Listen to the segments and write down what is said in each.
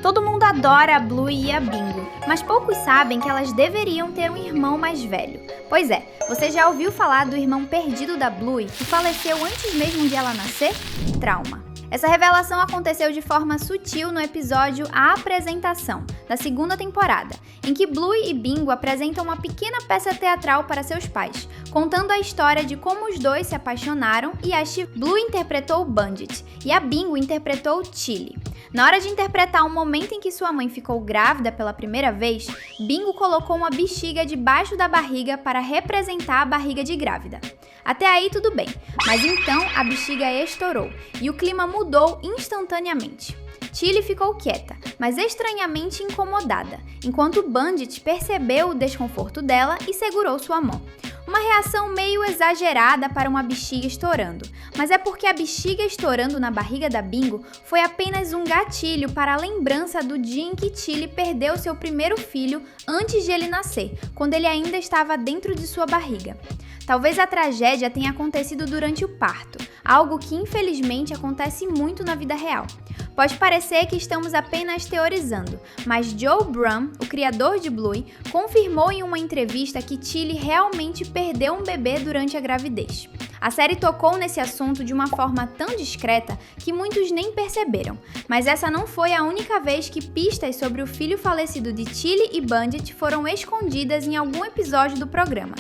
Todo mundo adora a Bluey e a Bingo, mas poucos sabem que elas deveriam ter um irmão mais velho. Pois é, você já ouviu falar do irmão perdido da Bluey, que faleceu antes mesmo de ela nascer? Trauma. Essa revelação aconteceu de forma sutil no episódio A Apresentação, da segunda temporada, em que Bluey e Bingo apresentam uma pequena peça teatral para seus pais, contando a história de como os dois se apaixonaram e a Bluey interpretou Bandit e a Bingo interpretou Chili. Na hora de interpretar o momento em que sua mãe ficou grávida pela primeira vez, Bingo colocou uma bexiga debaixo da barriga para representar a barriga de grávida. Até aí tudo bem, mas então a bexiga estourou e o clima mudou instantaneamente. Chili ficou quieta, mas estranhamente incomodada, enquanto Bandit percebeu o desconforto dela e segurou sua mão. Uma reação meio exagerada para uma bexiga estourando, mas é porque a bexiga estourando na barriga da Bingo foi apenas um gatilho para a lembrança do dia em que Chili perdeu seu primeiro filho antes de ele nascer, quando ele ainda estava dentro de sua barriga. Talvez a tragédia tenha acontecido durante o parto, algo que infelizmente acontece muito na vida real. Pode parecer que estamos apenas teorizando, mas Joe Brumm, o criador de Bluey, confirmou em uma entrevista que Chili realmente perdeu um bebê durante a gravidez. A série tocou nesse assunto de uma forma tão discreta que muitos nem perceberam, mas essa não foi a única vez que pistas sobre o filho falecido de Chili e Bandit foram escondidas em algum episódio do programa.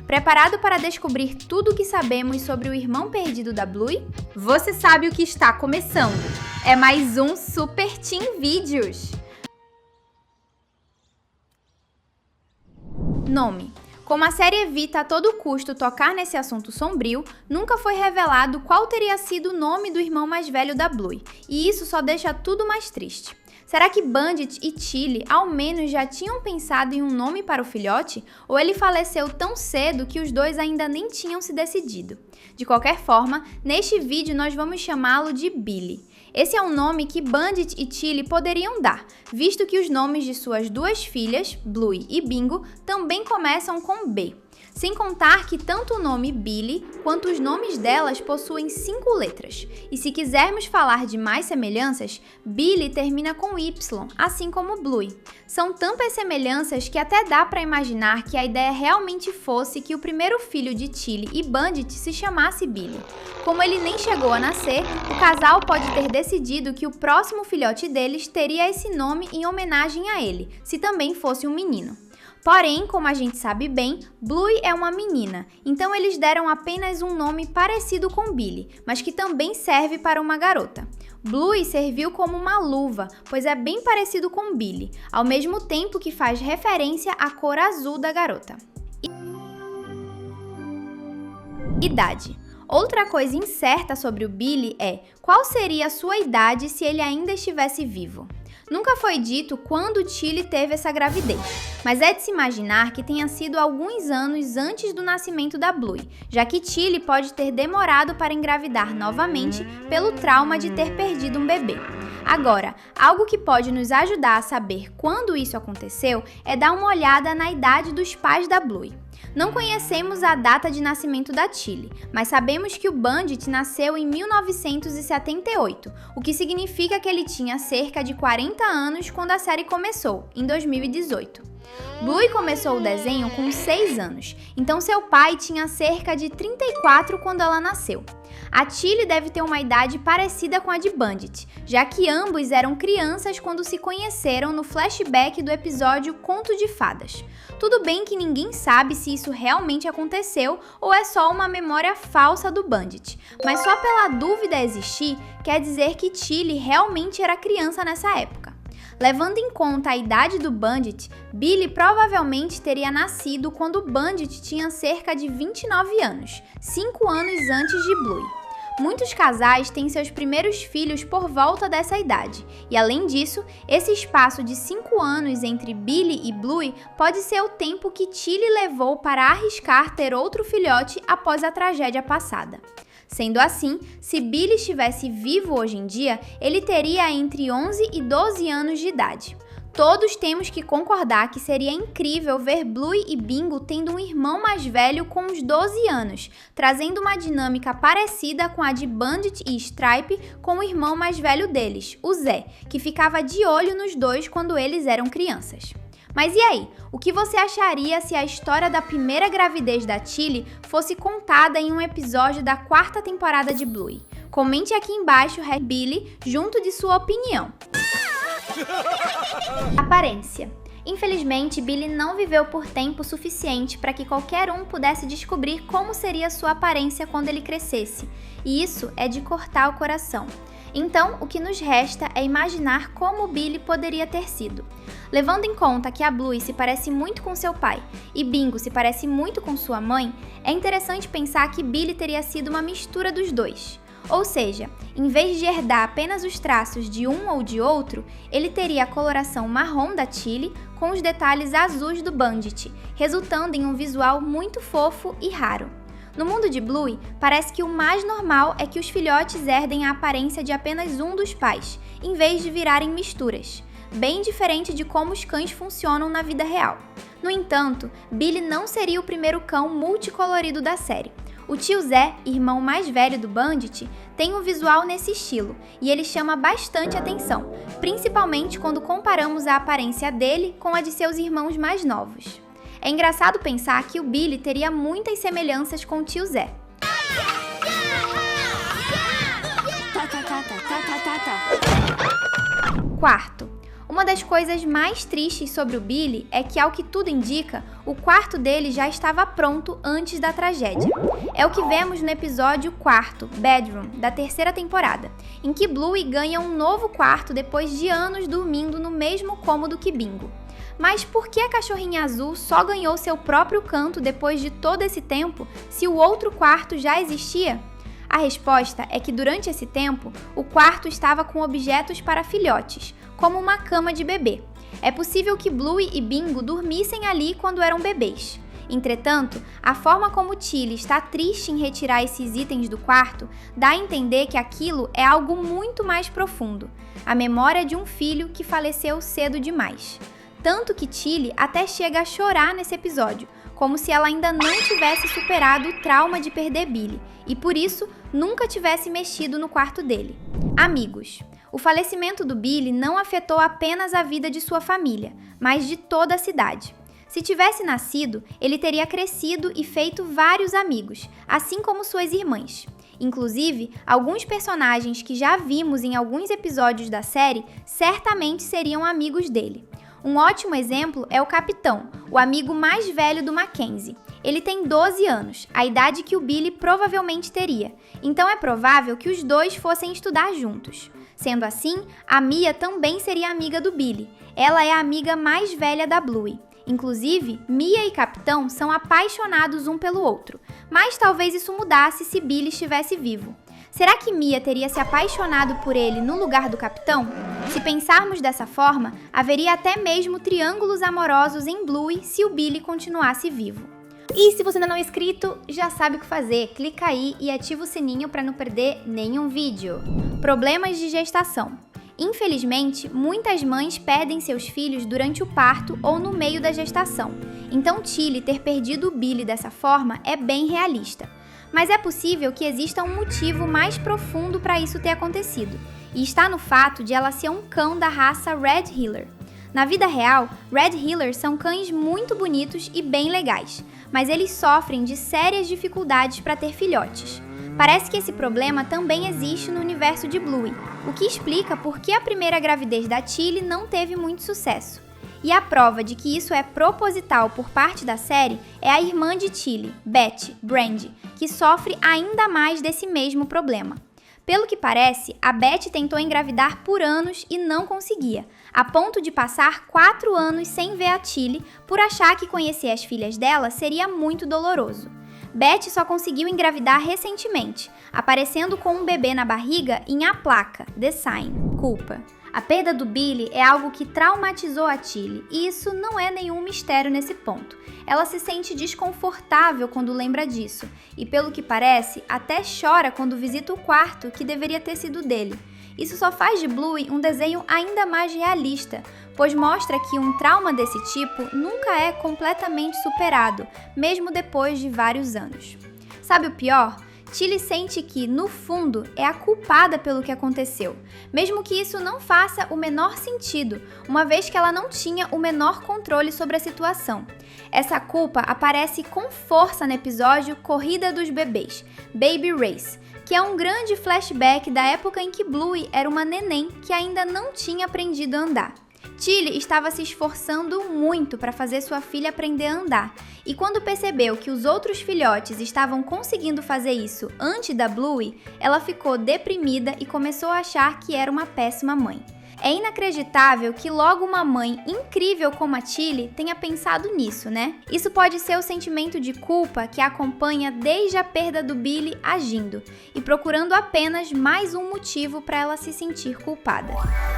Preparado para descobrir tudo o que sabemos sobre o irmão perdido da Bluey? Você sabe o que está começando! É mais um Super Team Vídeos! Nome. Como a série evita a todo custo tocar nesse assunto sombrio, nunca foi revelado qual teria sido o nome do irmão mais velho da Bluey, e isso só deixa tudo mais triste. Será que Bandit e Chili ao menos já tinham pensado em um nome para o filhote? Ou ele faleceu tão cedo que os dois ainda nem tinham se decidido? De qualquer forma, neste vídeo nós vamos chamá-lo de Billy. Esse é um nome que Bandit e Chili poderiam dar, visto que os nomes de suas duas filhas, Bluey e Bingo, também começam com B. Sem contar que tanto o nome Billy quanto os nomes delas possuem 5 letras. E se quisermos falar de mais semelhanças, Billy termina com Y, assim como Bluey. São tantas semelhanças que até dá para imaginar que a ideia realmente fosse que o primeiro filho de Chili e Bandit se chamasse Billy. Como ele nem chegou a nascer, o casal pode ter decidido que o próximo filhote deles teria esse nome em homenagem a ele, se também fosse um menino. Porém, como a gente sabe bem, Bluey é uma menina, então eles deram apenas um nome parecido com Billy, mas que também serve para uma garota. Bluey serviu como uma luva, pois é bem parecido com Billy, ao mesmo tempo que faz referência à cor azul da garota. Idade. Outra coisa incerta sobre o Billy é qual seria a sua idade se ele ainda estivesse vivo. Nunca foi dito quando Chili teve essa gravidez, mas é de se imaginar que tenha sido alguns anos antes do nascimento da Bluey, já que Chili pode ter demorado para engravidar novamente pelo trauma de ter perdido um bebê. Agora, algo que pode nos ajudar a saber quando isso aconteceu é dar uma olhada na idade dos pais da Bluey. Não conhecemos a data de nascimento da Chili, mas sabemos que o Bandit nasceu em 1978, o que significa que ele tinha cerca de 40 anos quando a série começou, em 2018. Bluey começou o desenho com 6 anos, então seu pai tinha cerca de 34 quando ela nasceu. A Chili deve ter uma idade parecida com a de Bandit, já que ambos eram crianças quando se conheceram no flashback do episódio Conto de Fadas. Tudo bem que ninguém sabe se isso realmente aconteceu ou é só uma memória falsa do Bandit, mas só pela dúvida existir quer dizer que Chili realmente era criança nessa época. Levando em conta a idade do Bandit, Billy provavelmente teria nascido quando Bandit tinha cerca de 29 anos, 5 anos antes de Bluey. Muitos casais têm seus primeiros filhos por volta dessa idade, e além disso, esse espaço de 5 anos entre Billy e Bluey pode ser o tempo que Chili levou para arriscar ter outro filhote após a tragédia passada. Sendo assim, se Billy estivesse vivo hoje em dia, ele teria entre 11 e 12 anos de idade. Todos temos que concordar que seria incrível ver Bluey e Bingo tendo um irmão mais velho com uns 12 anos, trazendo uma dinâmica parecida com a de Bandit e Stripe com o irmão mais velho deles, o Zé, que ficava de olho nos dois quando eles eram crianças. Mas e aí? O que você acharia se a história da primeira gravidez da Tilly fosse contada em um episódio da 4ª temporada de Bluey? Comente aqui embaixo, Billy, junto de sua opinião. Aparência. Infelizmente, Billy não viveu por tempo suficiente para que qualquer um pudesse descobrir como seria sua aparência quando ele crescesse, e isso é de cortar o coração. Então, o que nos resta é imaginar como Billy poderia ter sido. Levando em conta que a Bluey se parece muito com seu pai e Bingo se parece muito com sua mãe, é interessante pensar que Billy teria sido uma mistura dos dois. Ou seja, em vez de herdar apenas os traços de um ou de outro, ele teria a coloração marrom da Tilly com os detalhes azuis do Bandit, resultando em um visual muito fofo e raro. No mundo de Bluey, parece que o mais normal é que os filhotes herdem a aparência de apenas um dos pais, em vez de virarem misturas, bem diferente de como os cães funcionam na vida real. No entanto, Billy não seria o primeiro cão multicolorido da série. O tio Zé, irmão mais velho do Bandit, tem um visual nesse estilo, e ele chama bastante atenção, principalmente quando comparamos a aparência dele com a de seus irmãos mais novos. É engraçado pensar que o Billy teria muitas semelhanças com o tio Zé. Quarto. Uma das coisas mais tristes sobre o Billy é que, ao que tudo indica, o quarto dele já estava pronto antes da tragédia. É o que vemos no episódio 4, Bedroom, da 3ª temporada, em que Bluey ganha um novo quarto depois de anos dormindo no mesmo cômodo que Bingo. Mas por que a cachorrinha azul só ganhou seu próprio canto depois de todo esse tempo, se o outro quarto já existia? A resposta é que durante esse tempo, o quarto estava com objetos para filhotes, como uma cama de bebê. É possível que Bluey e Bingo dormissem ali quando eram bebês. Entretanto, a forma como Tilly está triste em retirar esses itens do quarto dá a entender que aquilo é algo muito mais profundo, a memória de um filho que faleceu cedo demais. Tanto que Tilly até chega a chorar nesse episódio, como se ela ainda não tivesse superado o trauma de perder Billy, e por isso nunca tivesse mexido no quarto dele. Amigos. O falecimento do Billy não afetou apenas a vida de sua família, mas de toda a cidade. Se tivesse nascido, ele teria crescido e feito vários amigos, assim como suas irmãs. Inclusive, alguns personagens que já vimos em alguns episódios da série certamente seriam amigos dele. Um ótimo exemplo é o Capitão, o amigo mais velho do Mackenzie. Ele tem 12 anos, a idade que o Billy provavelmente teria, então é provável que os dois fossem estudar juntos. Sendo assim, a Mia também seria amiga do Billy. Ela é a amiga mais velha da Bluey. Inclusive, Mia e Capitão são apaixonados um pelo outro, mas talvez isso mudasse se Billy estivesse vivo. Será que Mia teria se apaixonado por ele no lugar do Capitão? Se pensarmos dessa forma, haveria até mesmo triângulos amorosos em Bluey se o Billy continuasse vivo. E se você ainda não é inscrito, já sabe o que fazer. Clica aí e ativa o sininho para não perder nenhum vídeo. Problemas de gestação. Infelizmente, muitas mães perdem seus filhos durante o parto ou no meio da gestação. Então, Tilly ter perdido o Billy dessa forma é bem realista. Mas é possível que exista um motivo mais profundo para isso ter acontecido, e está no fato de ela ser um cão da raça Red Heeler. Na vida real, Red Heelers são cães muito bonitos e bem legais, mas eles sofrem de sérias dificuldades para ter filhotes. Parece que esse problema também existe no universo de Bluey, o que explica por que a primeira gravidez da Tilly não teve muito sucesso. E a prova de que isso é proposital por parte da série é a irmã de Tilly, Beth, Brandy, que sofre ainda mais desse mesmo problema. Pelo que parece, a Beth tentou engravidar por anos e não conseguia, a ponto de passar 4 anos sem ver a Tilly por achar que conhecer as filhas dela seria muito doloroso. Beth só conseguiu engravidar recentemente, aparecendo com um bebê na barriga em A Placa, The Sign, Culpa. A perda do Billy é algo que traumatizou a Tilly, e isso não é nenhum mistério nesse ponto. Ela se sente desconfortável quando lembra disso, e pelo que parece, até chora quando visita o quarto que deveria ter sido dele. Isso só faz de Bluey um desenho ainda mais realista, pois mostra que um trauma desse tipo nunca é completamente superado, mesmo depois de vários anos. Sabe o pior? Tilly sente que, no fundo, é a culpada pelo que aconteceu, mesmo que isso não faça o menor sentido, uma vez que ela não tinha o menor controle sobre a situação. Essa culpa aparece com força no episódio Corrida dos Bebês, Baby Race, que é um grande flashback da época em que Bluey era uma neném que ainda não tinha aprendido a andar. Tilly estava se esforçando muito para fazer sua filha aprender a andar, e quando percebeu que os outros filhotes estavam conseguindo fazer isso antes da Bluey, ela ficou deprimida e começou a achar que era uma péssima mãe. É inacreditável que logo uma mãe incrível como a Tilly tenha pensado nisso, né? Isso pode ser o sentimento de culpa que a acompanha desde a perda do Billy agindo e procurando apenas mais um motivo para ela se sentir culpada.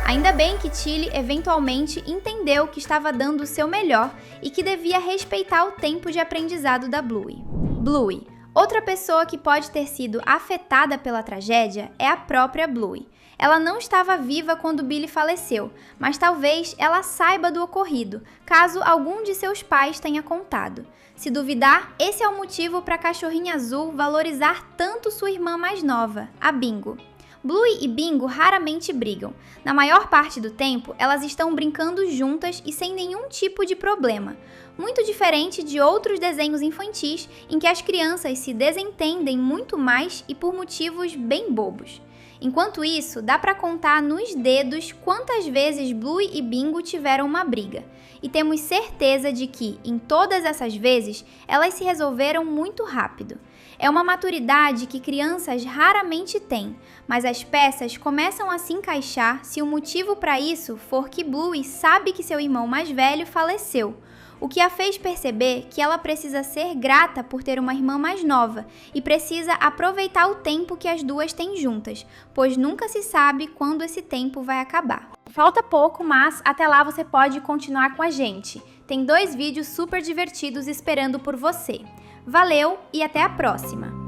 Ainda bem que Tilly eventualmente entendeu que estava dando o seu melhor e que devia respeitar o tempo de aprendizado da Bluey. Bluey. Outra pessoa que pode ter sido afetada pela tragédia é a própria Bluey. Ela não estava viva quando Billy faleceu, mas talvez ela saiba do ocorrido, caso algum de seus pais tenha contado. Se duvidar, esse é o motivo para a cachorrinha azul valorizar tanto sua irmã mais nova, a Bingo. Bluey e Bingo raramente brigam. Na maior parte do tempo, elas estão brincando juntas e sem nenhum tipo de problema. Muito diferente de outros desenhos infantis em que as crianças se desentendem muito mais e por motivos bem bobos. Enquanto isso, dá para contar nos dedos quantas vezes Bluey e Bingo tiveram uma briga. E temos certeza de que, em todas essas vezes, elas se resolveram muito rápido. É uma maturidade que crianças raramente têm, mas as peças começam a se encaixar se o motivo para isso for que Bluey sabe que seu irmão mais velho faleceu, o que a fez perceber que ela precisa ser grata por ter uma irmã mais nova e precisa aproveitar o tempo que as duas têm juntas, pois nunca se sabe quando esse tempo vai acabar. Falta pouco, mas até lá você pode continuar com a gente. Tem 2 vídeos super divertidos esperando por você. Valeu e até a próxima!